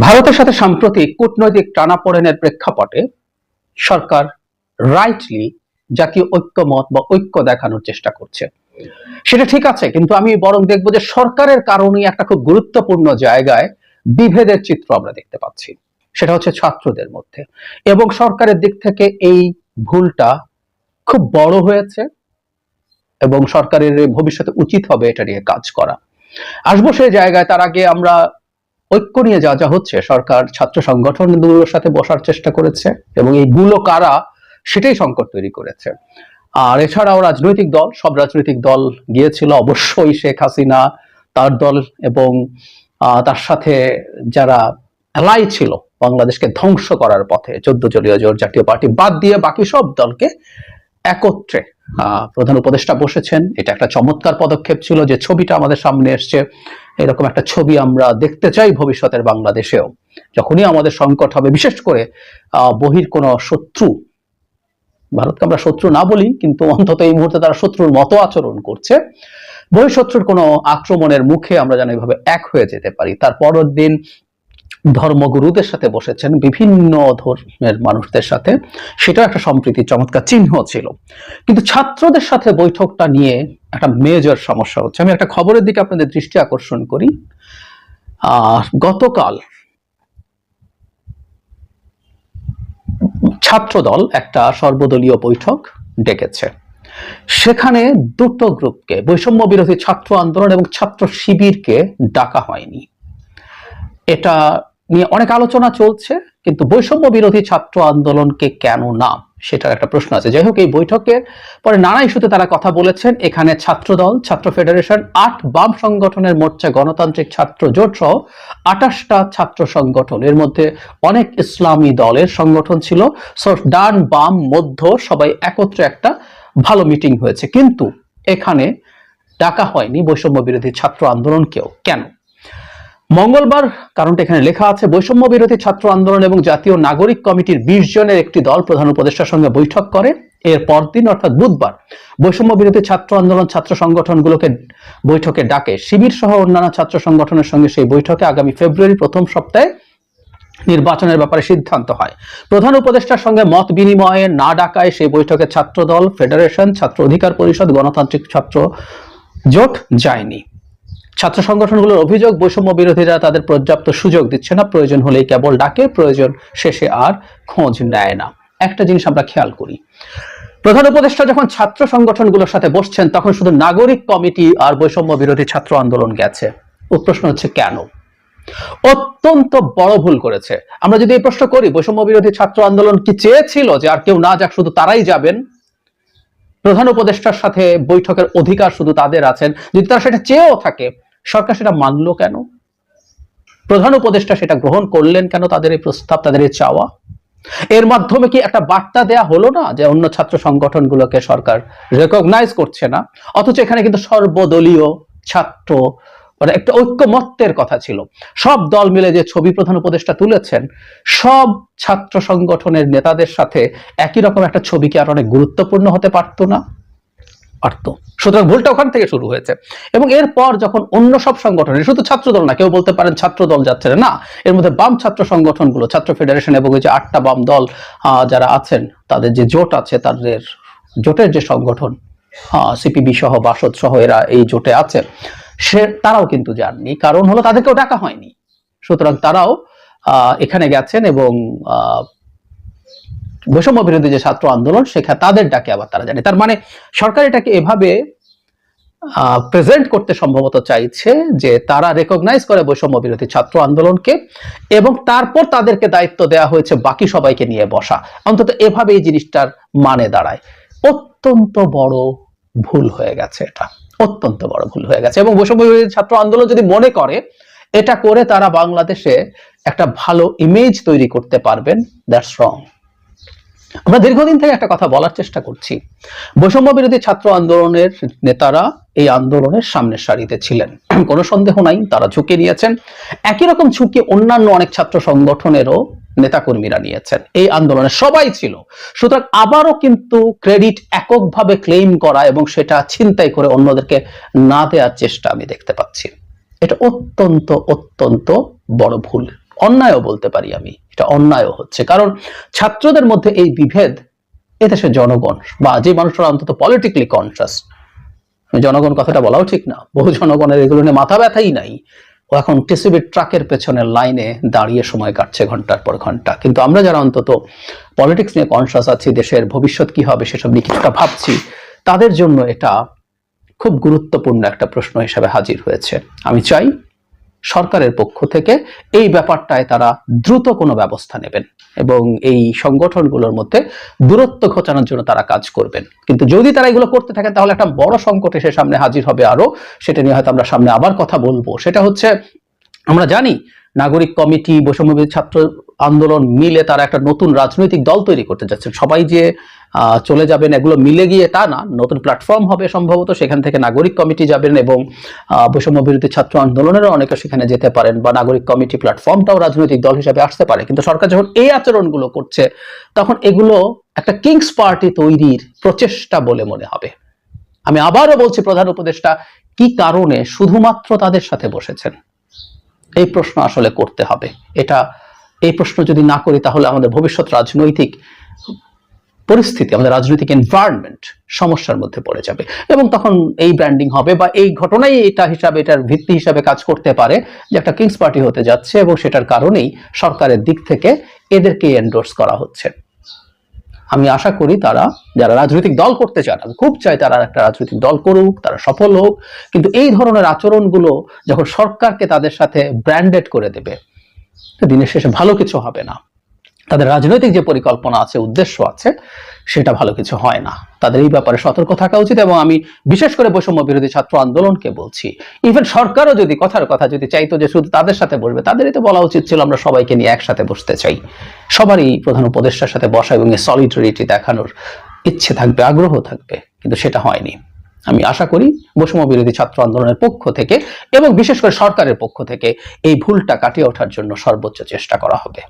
ভারতের সাথে সাম্প্রতিক কূটনৈতিক টানাপোড়েনের প্রেক্ষাপটে সরকার রাইটলি জাতীয় ঐক্যমত বা ঐক্য দেখানোর চেষ্টা করছে। সেটা ঠিক আছে, কিন্তু আমি বরং দেখবো যে সরকারের কারণে একটা খুব গুরুত্বপূর্ণ জায়গায় বিভেদের চিত্র আমরা দেখতে পাচ্ছি। সেটা হচ্ছে ছাত্রদের মধ্যে, এবং সরকারের দিক থেকে এই ভুলটা খুব বড় হয়েছে এবং সরকারের ভবিষ্যতে উচিত হবে এটা নিয়ে কাজ করা। আসবো সেই জায়গায়, তার আগে আমরা ঐক্য নিয়ে যা যা হচ্ছে, সরকার ছাত্র সংগঠনগুলোর সাথে বসার চেষ্টা করেছে এবং এইগুলো কারা সেটাই সংকট তৈরি করেছে। আর এছাড়াও রাজনৈতিক দল, সব রাজনৈতিক দল গিয়েছিল, অবশ্যই শেখ হাসিনা, তার দল এবং তার সাথে যারা এলাই ছিল বাংলাদেশকে ধ্বংস করার পথে, 14 দলীয় জোট জাতীয় পার্টি বাদ দিয়ে বাকি সব দলকে একত্রে প্রধান উপদেষ্টা বসেছেন। এটা একটা চমৎকার পদক্ষেপ ছিল। যে ছবিটা আমাদের সামনে এসছে, এরকম একটা ছবি আমরা দেখতে চাই ভবিষ্যতের বাংলাদেশেও। যখনই আমাদের সংকট হবে, বিশেষ করে বহির কোনো শত্রু, ভারতকে আমরা শত্রু না বলি কিন্তু অন্তত এই মুহূর্তে তারা শত্রুর মতো আচরণ করছে, বহিঃশত্রুর কোনো আক্রমণের মুখে আমরা যেন এইভাবে এক হয়ে যেতে পারি। তার পরের দিন ধর্মগুরুদের সাথে বসেছেন, বিভিন্ন ধর্মের মানুষদের সাথে, সেটাও একটা সম্প্রীতির চমৎকার চিহ্ন ছিল। কিন্তু ছাত্রদের সাথে বৈঠকটা নিয়ে একটা মেজর সমস্যা হচ্ছে। আমি একটা খবরের দিকে আপনাদের দৃষ্টি আকর্ষণ করি। গতকাল ছাত্রদল একটা সর্বদলীয় বৈঠক ডেকেছে। সেখানে দুটো গ্রুপকে, বৈষম্য বিরোধী ছাত্র আন্দোলন এবং ছাত্র শিবিরকে ডাকা হয়নি। এটা নিয়ে অনেক আলোচনা চলছে, কিন্তু বৈষম্য বিরোধী ছাত্র আন্দোলনকে কেন না সেটার একটা প্রশ্ন আছে। যাই হোক, এই বৈঠকের পরে নানা ইস্যুতে তারা কথা বলেছেন। এখানে ছাত্রদল, ছাত্র ফেডারেশন, 8 বাম সংগঠনের মোর্চা, গণতান্ত্রিক ছাত্র জোট সহ 28টা ছাত্র সংগঠন, এর মধ্যে অনেক ইসলামী দলের সংগঠন ছিল। সো ডান বাম মধ্য সবাই একত্রে একটা ভালো মিটিং হয়েছে, কিন্তু এখানে ডাকা হয়নি বৈষম্য বিরোধী ছাত্র আন্দোলনকেও। কেন? মঙ্গলবার, কারণটা এখানে লেখা আছে, বৈষম্য বিরোধী ছাত্র আন্দোলন এবং জাতীয় নাগরিক কমিটির 20 জনের একটি দল প্রধান উপদেষ্টার সঙ্গে বৈঠক করে। এর পরদিন অর্থাৎ বুধবার বৈষম্য বিরোধী ছাত্র আন্দোলন ছাত্র সংগঠনগুলোকে বৈঠকে ডাকে। শিবির সহ অন্যান্য ছাত্র সংগঠনের সঙ্গে সেই বৈঠকে আগামী ফেব্রুয়ারি প্রথম সপ্তাহে নির্বাচনের ব্যাপারে সিদ্ধান্ত হয়। প্রধান উপদেষ্টার সঙ্গে মত বিনিময়ে না ডাকায় সেই বৈঠকে ছাত্রদল, ফেডারেশন, ছাত্র অধিকার পরিষদ, গণতান্ত্রিক ছাত্র জোট যায়নি। ছাত্র সংগঠনগুলোর অভিযোগ, বৈষম্য বিরোধীরা তাদের পর্যাপ্ত সুযোগ দিচ্ছে না, প্রয়োজন হলেই কেবল ডাকে, প্রয়োজন শেষে আর খোঁজ নেয় না। একটা জিনিস আমরা খেয়াল করি, প্রধান উপদেষ্টা যখন ছাত্র সংগঠনগুলোর সাথে বসছেন তখন শুধু নাগরিক কমিটি আর বৈষম্য বিরোধী ছাত্র আন্দোলন গেছে। প্রশ্ন হচ্ছে কেন? অত্যন্ত বড় ভুল করেছে। আমরা যদি এই প্রশ্ন করি, বৈষম্য বিরোধী ছাত্র আন্দোলন কি চেয়েছিল যে আর কেউ না যাক, শুধু তারাই যাবেন, প্রধান উপদেষ্টার সাথে বৈঠকের অধিকার শুধু তাদের আছেন, যদি তারা সেটা চেয়েও থাকে, সরকার সেটা মানলো কেন? প্রধান উপদেষ্টা সেটা গ্রহণ করলেন কেন? তাদের এই প্রস্তাব, তাদের এই চাওয়া, এর মাধ্যমে কি একটা বার্তা দেয়া হলো না যে অন্য ছাত্র সংগঠনগুলোকে সরকার রেকগনাইজ করছে না? অথচ এখানে কিন্তু সর্বদলীয় ছাত্র, মানে একটা ঐক্যমত্যের কথা ছিল। সব দল মিলে যে ছবি প্রধান উপদেষ্টা তুলেছেন, সব ছাত্র সংগঠনের নেতাদের সাথে একই রকম একটা ছবি কি আর অনেক গুরুত্বপূর্ণ হতে পারতো না? পারতো। সুতরাং ভুলটা ওখান থেকে শুরু হয়েছে। এবং এরপর যখন অন্য সব সংগঠনের, শুধু ছাত্রদল না, কেউ বলতে পারেন ছাত্রদল যাচ্ছে না, এর মধ্যে বাম ছাত্র সংগঠনগুলো, ছাত্র ফেডারেশন এবং ওই যে 8টা বাম দল যারা আছেন, তাদের যে জোট আছে, তাদের জোটের যে সংগঠন সিপিবি সহ, বাসদ সহ, এরা এই জোটে আছে, তারাও কিন্তু যাননি। কারণ হলো তাদেরকেও ডাকা হয়নি। সুতরাং তারাও এখানে গেছেন এবং বৈষম্য বিরোধী যে ছাত্র আন্দোলন, সেখানে তাদের ডাকে আবার তারা জানে। তার মানে সরকার এটাকে এভাবে প্রেজেন্ট করতে সম্ভবত চাইছে যে তারা রেকগনাইজ করে বৈষম্য বিরোধী ছাত্র আন্দোলনকে, এবং তারপর তাদেরকে দায়িত্ব দেওয়া হয়েছে বাকি সবাইকে নিয়ে বসা। অন্তত এভাবে এই জিনিসটার মানে দাঁড়ায়। অত্যন্ত বড় ভুল হয়ে গেছে, এটা অত্যন্ত বড় ভুল হয়ে গেছে। এবং বৈষম্য বিরোধী ছাত্র আন্দোলন যদি মনে করে এটা করে তারা বাংলাদেশে একটা ভালো ইমেজ তৈরি করতে পারবেন, দ্যাটস রং। আমরা দীর্ঘদিন থেকে একটা কথা বলার চেষ্টা করছি, বৈষম্য বিরোধী ছাত্র আন্দোলনের নেতারা এই আন্দোলনের সামনের সারিতে ছিলেন, কোনো সন্দেহ নাই, তারা ঝুঁকি নিয়েছেন। একই রকম ঝুঁকি অন্যান্য অনেক ছাত্র সংগঠনেরও নেতাকর্মীরা নিয়েছেন, এই আন্দোলনে সবাই ছিল। সুতরাং আবারও কিন্তু ক্রেডিট এককভাবে ক্লেম করা এবং সেটা ছিনতাই করে অন্যদেরকে না দেওয়ার চেষ্টা আমি দেখতে পাচ্ছি। এটা অত্যন্ত অত্যন্ত বড় ভুল, অন্যায়ও বলতে পারি আমি, এটা অন্যায়ও হচ্ছে। কারণ ছাত্রদের মধ্যে এই বিভেদ এদেশের জনগণ বা যে মানুষরা অন্তত পলিটিক্যালি কনসাস, জনগণ কথাটা বলাও ঠিক না, বহু জনগণের এগুলো নিয়ে মাথা ব্যথাই নাই, ও এখন টিসিবির ট্রাকের পেছনে লাইনে দাঁড়িয়ে সময় কাটছে ঘন্টার পর ঘন্টা। কিন্তু আমরা যারা অন্তত পলিটিক্স নিয়ে কনসাস আছি, দেশের ভবিষ্যৎ কি হবে সেসব নিয়ে কিছুটা ভাবছি, তাদের জন্য এটা খুব গুরুত্বপূর্ণ একটা প্রশ্ন হিসেবে হাজির হয়েছে। আমি চাই সরকারের পক্ষ থেকে এই ব্যাপারটায় তারা দ্রুত কোনো ব্যবস্থা নেবেন এবং এই সংগঠনগুলোর মধ্যে দূরত্ব ঘটানোর জন্য তারা কাজ করবেন। কিন্তু যদি তারা এগুলো করতে থাকেন তাহলে একটা বড় সংকট এসে সামনে হাজির হবে আরো, সেটা নিয়ে হয়তো আমরা সামনে আবার কথা বলবো। সেটা হচ্ছে, আমরা জানি নাগরিক কমিটি, বৈষম্যবিরোধী ছাত্র আন্দোলন মিলে তারা একটা নতুন রাজনৈতিক দল তৈরি করতে যাচ্ছে। সবাই যে চলে যাবেন এগুলো মিলে গিয়ে তা না, নতুন প্ল্যাটফর্ম হবে সম্ভবত, সেখান থেকে নাগরিক কমিটি যাবেন এবং বৈষম্যবিরোধী ছাত্র আন্দোলনেরও অনেকে সেখানে যেতে পারেন, বা নাগরিক কমিটি প্ল্যাটফর্মটাও রাজনৈতিক দল হিসেবে আসতে পারে। কিন্তু সরকার যখন এই আচরণগুলো করছে তখন এগুলো একটা কিংস পার্টি তৈরির প্রচেষ্টা বলে মনে হবে। আমি আবারও বলছি, প্রধান উপদেষ্টা কি কারণে শুধুমাত্র তাদের সাথে বসেছেন, এই প্রশ্ন আসলে করতে হবে। এই প্রশ্ন যদি না করি তাহলে আমাদের ভবিষ্যৎ রাজনৈতিক পরিস্থিতি, আমাদের রাজনৈতিক এনভায়রনমেন্ট সমস্যার মধ্যে পড়ে যাবে এবং তখন এই ব্র্যান্ডিং হবে বা এই ঘটনাই এটার ভিত্তি হিসাবে কাজ করতে পারে যে একটা কিংস পার্টি হতে যাচ্ছে এবং সেটার কারণেই সরকারের দিক থেকে এদেরকে এন্ডোর্স করা হচ্ছে। আমি আশা করি তারা যারা রাজনৈতিক দল করতে চান, আমি খুব চাই তারা একটা রাজনৈতিক দল করুক, তারা সফল হোক, কিন্তু এই ধরনের আচরণগুলো যখন সরকারকে তাদের সাথে ব্র্যান্ডেড করে দেবে, দিনের শেষে ভালো কিছু হবে না। তাদের রাজনৈতিক যে পরিকল্পনা আছে, উদ্দেশ্য আছে, সেটা ভালো কিছু হয় না। তাদের এই ব্যাপারে সতর্ক থাকা উচিত এবং আমি বিশেষ করে বৈষম্য বিরোধী ছাত্র আন্দোলনকে বলছি, ইভেন সরকারও যদি কথার কথা যদি চাইতো যে শুধু তাদের সাথে বসবে, তাদেরই তো বলা উচিত ছিল আমরা সবাইকে নিয়ে একসাথে বসতে চাই। সবারই প্রধান উপদেষ্টার সাথে বসা এবং সলিডারিটি দেখানোর ইচ্ছে থাকবে, আগ্রহ থাকবে, কিন্তু সেটা হয়নি। আমি আশা করি বৈষম্য বিরোধী ছাত্র আন্দোলনের পক্ষ থেকে এবং বিশেষ করে সরকারের পক্ষ থেকে এই ভুলটা কাটিয়ে ওঠার জন্য সর্বোচ্চ চেষ্টা করা হবে।